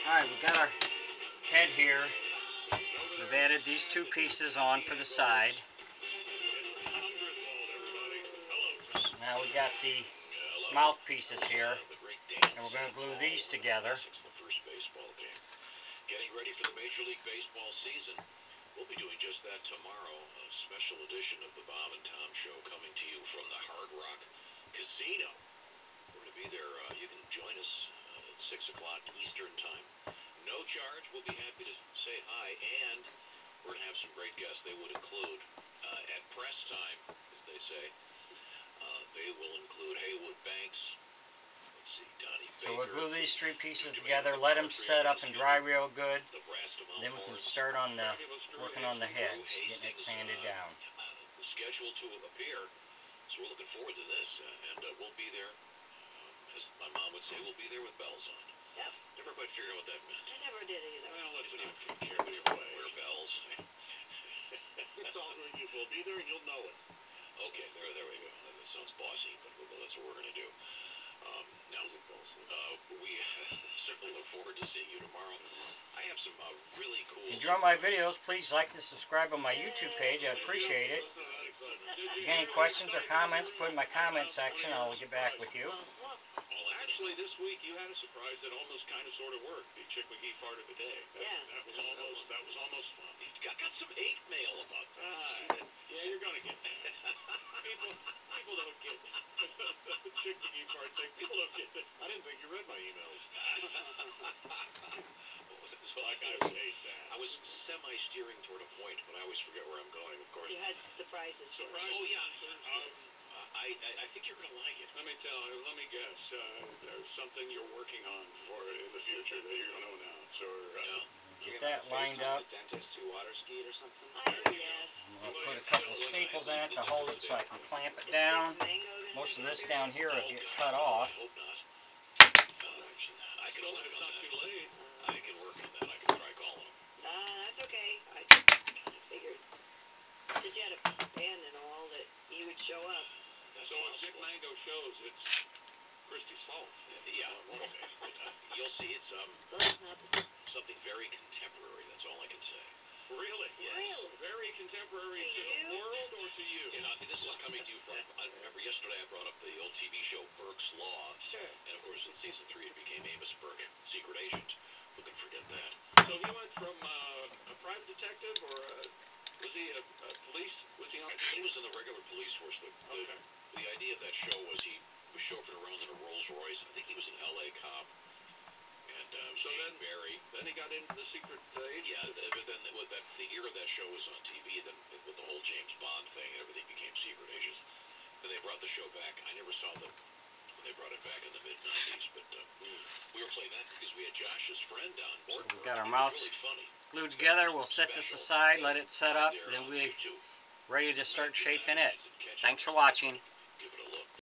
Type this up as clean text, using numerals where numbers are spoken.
Alright, we've got our head here. We've added these two pieces on for the side. So now we've got the mouthpieces here, and we're going to glue these together. Getting ready for the Major League Baseball season. We'll be doing just that tomorrow. A special edition of the Bob and Tom Show coming to you from the Hard Rock Casino. We're going to be there. You can join us at 6 o'clock Eastern Time. No charge. We'll be happy to say hi. And we're going to have some great guests. They would include, at press time, as they say, they will include Haywood Banks. So we'll glue these three pieces together, let them set up and dry real good, then we can start on the working on the heads, getting it sanded down. Scheduled to appear, so we're looking forward to this, and we'll be there, as my mom would say, we'll be there with bells on. Yep. Never quite figured out what that meant. I never did either. Well, let's not care either way. Wear bells. It's all good. You will be there and you'll know it. Okay, there we go. That sounds bossy, but that's what we're going to do. Now, we certainly look forward to seeing you tomorrow. I have some really cool... If you enjoy my videos, please like and subscribe on my YouTube page. I appreciate it. If you have any questions or comments, put in my comment section. I'll get back with you. Well, actually, this week you had a surprise that almost kind of sort of worked. The Chick McGee fart of the day. That was almost fun. Got some hate mail about that. Yeah, you're going to get that. People don't get it. The Chick McGee fart thing, people don't get it. I didn't think you read my emails. I was semi-steering toward a point, but I always forget where I'm going, of course. You had surprises. Oh, yeah. I think you're going to like it. Let me guess. There's something you're working on for in the future that you're going to announce, or... Get that lined up. Dentist who water skied or something? Yes. I'm going to put a couple of staples in it to hold it so I can clamp it down. Most of this down here will get cut off. I hope not. I can If it's not too late. I can work on that. I can try calling him. That's okay. I figured since you had a band and all that you would show up. So when Zick Mango shows, it's Christy's fault. Yeah. You'll see it's something very contemporary. That's all I can say. Really? Yes. Really? Very contemporary to the world or to you? Yeah, this is coming to you from, I remember yesterday I brought up the old TV show Burke's Law. Sure. And of course in season 3 it became Amos Burke, secret agent. Who can forget that? So he went from a private detective, or was he a police? Was he on? He was in the regular police force. The idea of that show was he was chauffeured around in a Rolls Royce. I think he was an LA cop. And so Barry. Then he got into the secret agent. Yeah, but then with the era that show was on TV, then with the whole James Bond thing, everything became secret agents. Then they brought the show back. I never saw them when they brought it back in the mid-90s, but we were playing that because we had Josh's friend on board. So we've got our mouths really glued together. We'll set this aside, let it set up, then we're ready to start shaping it. Thanks for watching.